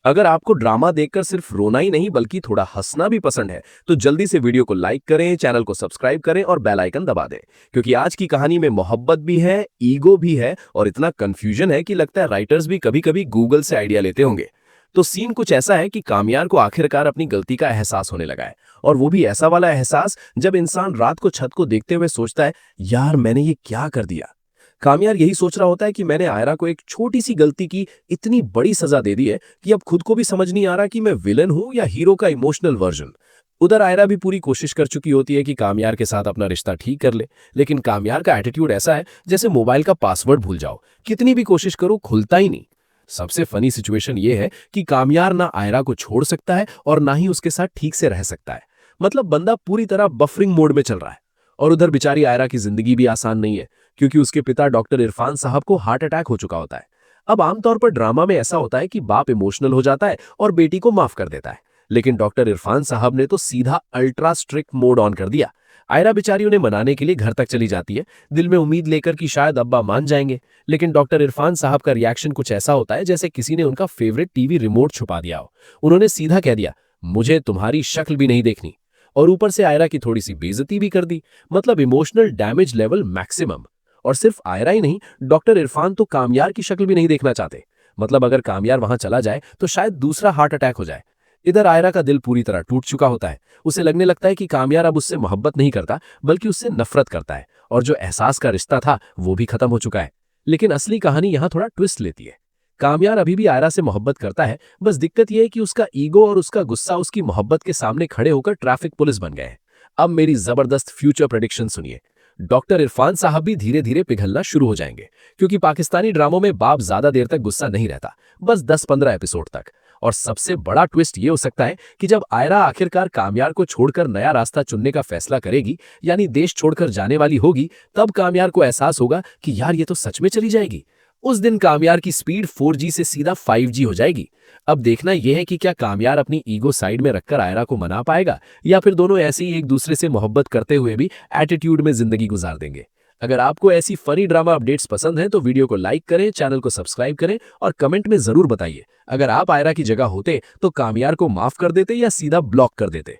अगर आपको ड्रामा देखकर सिर्फ रोना ही नहीं बल्कि थोड़ा हंसना भी पसंद है, तो जल्दी से वीडियो को लाइक करें, चैनल को सब्सक्राइब करें और बेल आइकन दबा दें। क्योंकि आज की कहानी में मोहब्बत भी है, ईगो भी है और इतना कंफ्यूजन है कि लगता है राइटर्स भी कभी-कभी गूगल से आइडिया लेते होंगे। तो सीन कुछ ऐसा है कि कामयार को आखिरकार अपनी गलती का एहसास होने लगा है, और वो भी ऐसा वाला एहसास जब इंसान रात को छत को देखते हुए सोचता है, यार मैंने ये क्या कर दिया। कामयार यही सोच रहा होता है कि मैंने आयरा को एक छोटी सी गलती की इतनी बड़ी सजा दे दी है कि अब खुद को भी समझ नहीं आ रहा कि मैं विलन हूं या हीरो का इमोशनल वर्जन। उधर आयरा भी पूरी कोशिश कर चुकी होती है कि कामयार के साथ अपना रिश्ता ठीक कर ले, लेकिन कामयार का एटीट्यूड ऐसा है जैसे मोबाइल का पासवर्ड भूल जाओ, कितनी भी कोशिश करो खुलता ही नहीं। सबसे फनी सिचुएशन ये है कि कामयार ना आयरा को छोड़ सकता है और ना ही उसके साथ ठीक से रह सकता है। मतलब बंदा पूरी तरह बफरिंग मोड में चल रहा है। और उधर बेचारी आयरा की जिंदगी भी आसान नहीं है, क्योंकि उसके पिता डॉक्टर इरफान साहब को हार्ट अटैक हो चुका होता है। अब आमतौर पर ड्रामा में ऐसा होता है कि बाप इमोशनल हो जाता है और बेटी को माफ कर देता है, लेकिन डॉक्टर इरफान साहब ने तो सीधा अल्ट्रा स्ट्रिक्ट मोड ऑन कर दिया। आयरा बेचारी उन्हें मनाने के लिए घर तक चली जाती है, दिल में उम्मीद लेकर कि शायद अब्बा मान जाएंगे, लेकिन डॉक्टर इरफान साहब का रिएक्शन कुछ ऐसा होता है जैसे किसी ने उनका फेवरेट टीवी रिमोट छुपा दिया हो। उन्होंने सीधा कह दिया, मुझे तुम्हारी शक्ल भी नहीं देखनी। और ऊपर से आयरा की थोड़ी सी बेइज्जती भी कर दी। मतलब इमोशनल डैमेज लेवल मैक्सिमम। और सिर्फ आयरा ही नहीं, डॉक्टर इरफान तो कामयार की शक्ल भी नहीं देखना चाहते। मतलब अगर कामयार वहां चला जाए तो शायद दूसरा हार्ट अटैक हो जाए। इधर आयरा का दिल पूरी तरह टूट चुका होता है। उसे लगने लगता है कि कामयार अब उससे मोहब्बत नहीं करता बल्कि उससे नफरत करता है, और जो एहसास का रिश्ता था वो भी खत्म हो चुका है। लेकिन असली कहानी यहां थोड़ा ट्विस्ट लेती है। कामयार अभी भी आयरा से मोहब्बत करता है, बस दिक्कत यह है कि उसका ईगो और उसका गुस्सा उसकी मोहब्बत के सामने खड़े होकर ट्रैफिक पुलिस बन गए हैं। अब मेरी जबरदस्त फ्यूचर प्रेडिक्शन सुनिए। डॉक्टर इरफान साहब भी धीरे धीरे पिघलना शुरू हो जाएंगे, क्योंकि पाकिस्तानी ड्रामों में बाप ज्यादा देर तक गुस्सा नहीं रहता, बस 10-15 एपिसोड तक। और सबसे बड़ा ट्विस्ट ये हो सकता है कि जब आयरा आखिरकार कामयार को छोड़कर नया रास्ता चुनने का फैसला करेगी, यानी देश छोड़कर जाने वाली होगी, तब कामयार को एहसास होगा कि यार ये तो सच में चली जाएगी। उस दिन कामयार की स्पीड 4G से सीधा 5G हो जाएगी। अब देखना यह है कि क्या कामयार अपनी ईगो साइड में रखकर आयरा को मना पाएगा, या फिर दोनों ऐसे ही एक दूसरे से मोहब्बत करते हुए भी एटीट्यूड में जिंदगी गुजार देंगे। अगर आपको ऐसी फनी ड्रामा अपडेट्स पसंद हैं तो वीडियो को लाइक करें, चैनल को सब्सक्राइब करें और कमेंट में जरूर बताइए, अगर आप आयरा की जगह होते तो कामयार को माफ कर देते या सीधा ब्लॉक कर देते।